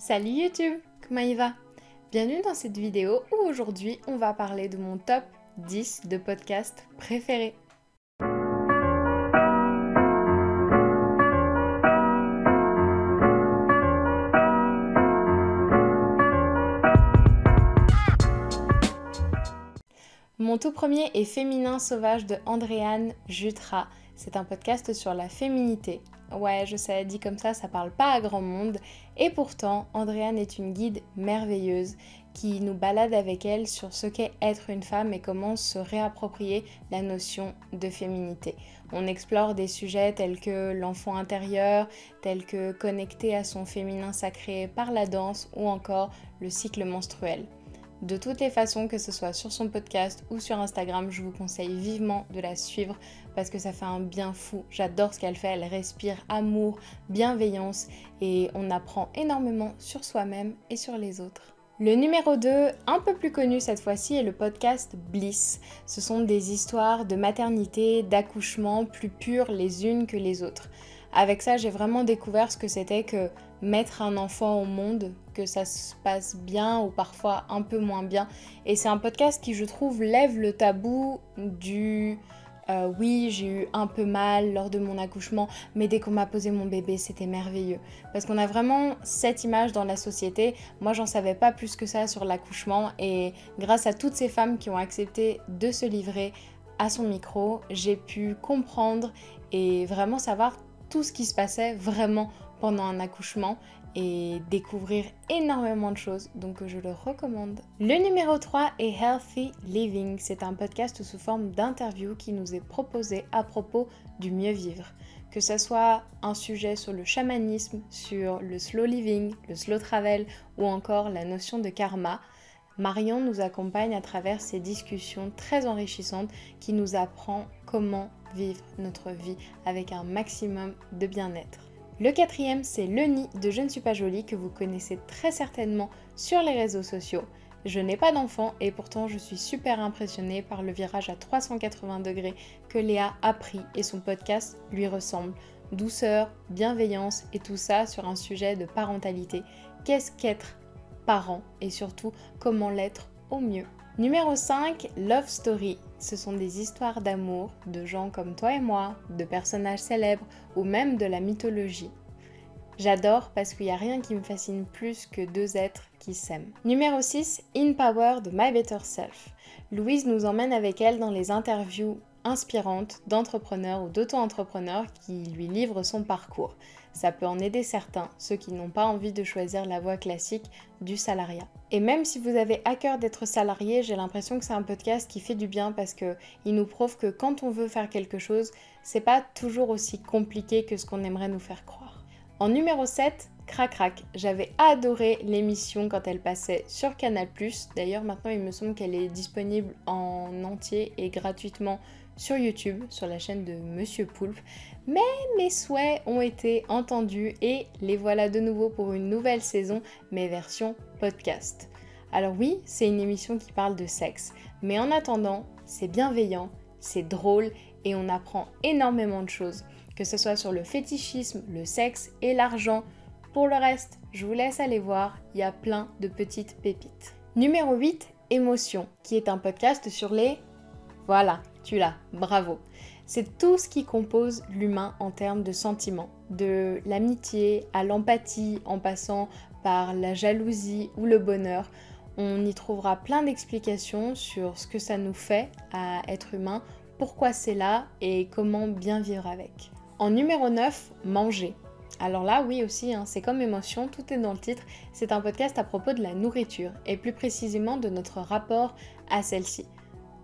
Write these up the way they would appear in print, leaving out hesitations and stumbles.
Salut YouTube, comment il va? Bienvenue dans cette vidéo où aujourd'hui on va parler de mon top 10 de podcasts préférés. Mon tout premier est Féminin sauvage de Andréane Jutra. C'est un podcast sur la féminité. Ouais, je sais, dit comme ça parle pas à grand monde. Et pourtant, Andréane est une guide merveilleuse qui nous balade avec elle sur ce qu'est être une femme et comment se réapproprier la notion de féminité. On explore des sujets tels que l'enfant intérieur, tels que connecter à son féminin sacré par la danse ou encore le cycle menstruel. De toutes les façons, que ce soit sur son podcast ou sur Instagram, je vous conseille vivement de la suivre parce que ça fait un bien fou. J'adore ce qu'elle fait, elle respire amour, bienveillance et on apprend énormément sur soi-même et sur les autres. Le numéro 2, un peu plus connu cette fois-ci, est le podcast Bliss. Ce sont des histoires de maternité, d'accouchement plus pures les unes que les autres. Avec ça, j'ai vraiment découvert ce que c'était que mettre un enfant au monde, que ça se passe bien ou parfois un peu moins bien. Et c'est un podcast qui, je trouve, lève le tabou du oui, j'ai eu un peu mal lors de mon accouchement, mais dès qu'on m'a posé mon bébé, c'était merveilleux. Parce qu'on a vraiment cette image dans la société. Moi, j'en savais pas plus que ça sur l'accouchement et grâce à toutes ces femmes qui ont accepté de se livrer à son micro, j'ai pu comprendre et vraiment savoir tout ce qui se passait vraiment pendant un accouchement et découvrir énormément de choses, donc je le recommande. Le numéro 3 est Healthy Living. C'est un podcast sous forme d'interview qui nous est proposé à propos du mieux vivre. Que ce soit un sujet sur le chamanisme, sur le slow living, le slow travel ou encore la notion de karma, Marion nous accompagne à travers ces discussions très enrichissantes qui nous apprend comment vivre notre vie avec un maximum de bien-être. Le quatrième, c'est Le Nid de Je ne suis pas jolie que vous connaissez très certainement sur les réseaux sociaux. Je n'ai pas d'enfant et pourtant je suis super impressionnée par le virage à 380 degrés que Léa a pris et son podcast lui ressemble. Douceur, bienveillance et tout ça sur un sujet de parentalité. Qu'est-ce qu'être parent et surtout comment l'être au mieux. Numéro 5, Love Story. Ce sont des histoires d'amour de gens comme toi et moi, de personnages célèbres ou même de la mythologie. J'adore parce qu'il n'y a rien qui me fascine plus que deux êtres qui s'aiment. Numéro 6, In Power de My Better Self. Louise nous emmène avec elle dans les interviews inspirantes d'entrepreneurs ou d'auto-entrepreneurs qui lui livrent son parcours. Ça peut en aider certains, ceux qui n'ont pas envie de choisir la voie classique du salariat. Et même si vous avez à cœur d'être salarié, j'ai l'impression que c'est un podcast qui fait du bien parce qu'il nous prouve que quand on veut faire quelque chose, c'est pas toujours aussi compliqué que ce qu'on aimerait nous faire croire. En numéro 7, Crac Crac. J'avais adoré l'émission quand elle passait sur Canal+. D'ailleurs, maintenant, il me semble qu'elle est disponible en entier et gratuitement sur YouTube, sur la chaîne de Monsieur Poulpe. Mais mes souhaits ont été entendus et les voilà de nouveau pour une nouvelle saison, mais version podcast. Alors oui, c'est une émission qui parle de sexe, mais en attendant, c'est bienveillant, c'est drôle et on apprend énormément de choses, que ce soit sur le fétichisme, le sexe et l'argent. Pour le reste, je vous laisse aller voir, il y a plein de petites pépites. Numéro 8, Émotion, qui est un podcast sur les... Voilà, tu l'as, bravo. C'est tout ce qui compose l'humain en termes de sentiments, de l'amitié à l'empathie en passant par la jalousie ou le bonheur. On y trouvera plein d'explications sur ce que ça nous fait à être humain, pourquoi c'est là et comment bien vivre avec. En numéro 9, Manger. Alors là, oui aussi, c'est comme Émotion, tout est dans le titre. C'est un podcast à propos de la nourriture et plus précisément de notre rapport à celle-ci.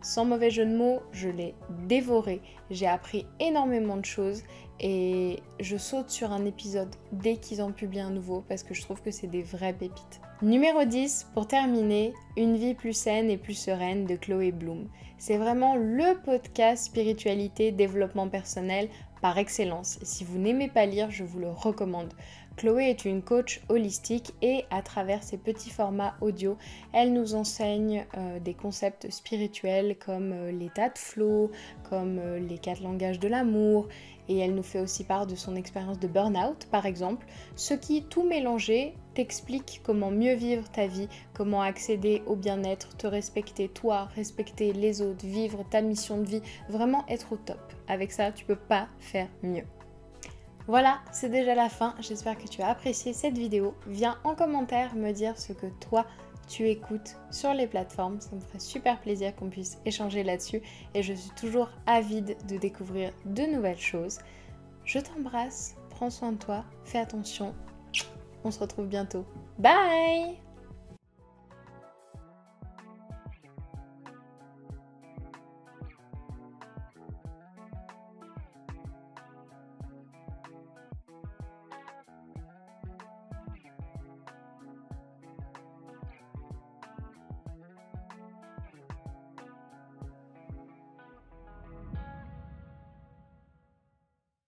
Sans mauvais jeu de mots, je l'ai dévoré, j'ai appris énormément de choses et je saute sur un épisode dès qu'ils en publient un nouveau parce que je trouve que c'est des vraies pépites. Numéro 10, pour terminer, Une vie plus saine et plus sereine de Chloé Bloom. C'est vraiment le podcast spiritualité, développement personnel par excellence. Et si vous n'aimez pas lire, je vous le recommande. Chloé est une coach holistique et à travers ses petits formats audio, elle nous enseigne des concepts spirituels comme l'état de flow, comme les 4 langages de l'amour, et elle nous fait aussi part de son expérience de burn-out par exemple, ce qui tout mélangé t'explique comment mieux vivre ta vie, comment accéder au bien-être, te respecter toi, respecter les autres, vivre ta mission de vie, vraiment être au top. Avec ça, tu peux pas faire mieux. Voilà, c'est déjà la fin, j'espère que tu as apprécié cette vidéo. Viens en commentaire me dire ce que toi tu écoutes sur les plateformes, ça me ferait super plaisir qu'on puisse échanger là-dessus et je suis toujours avide de découvrir de nouvelles choses. Je t'embrasse, prends soin de toi, fais attention, on se retrouve bientôt. Bye!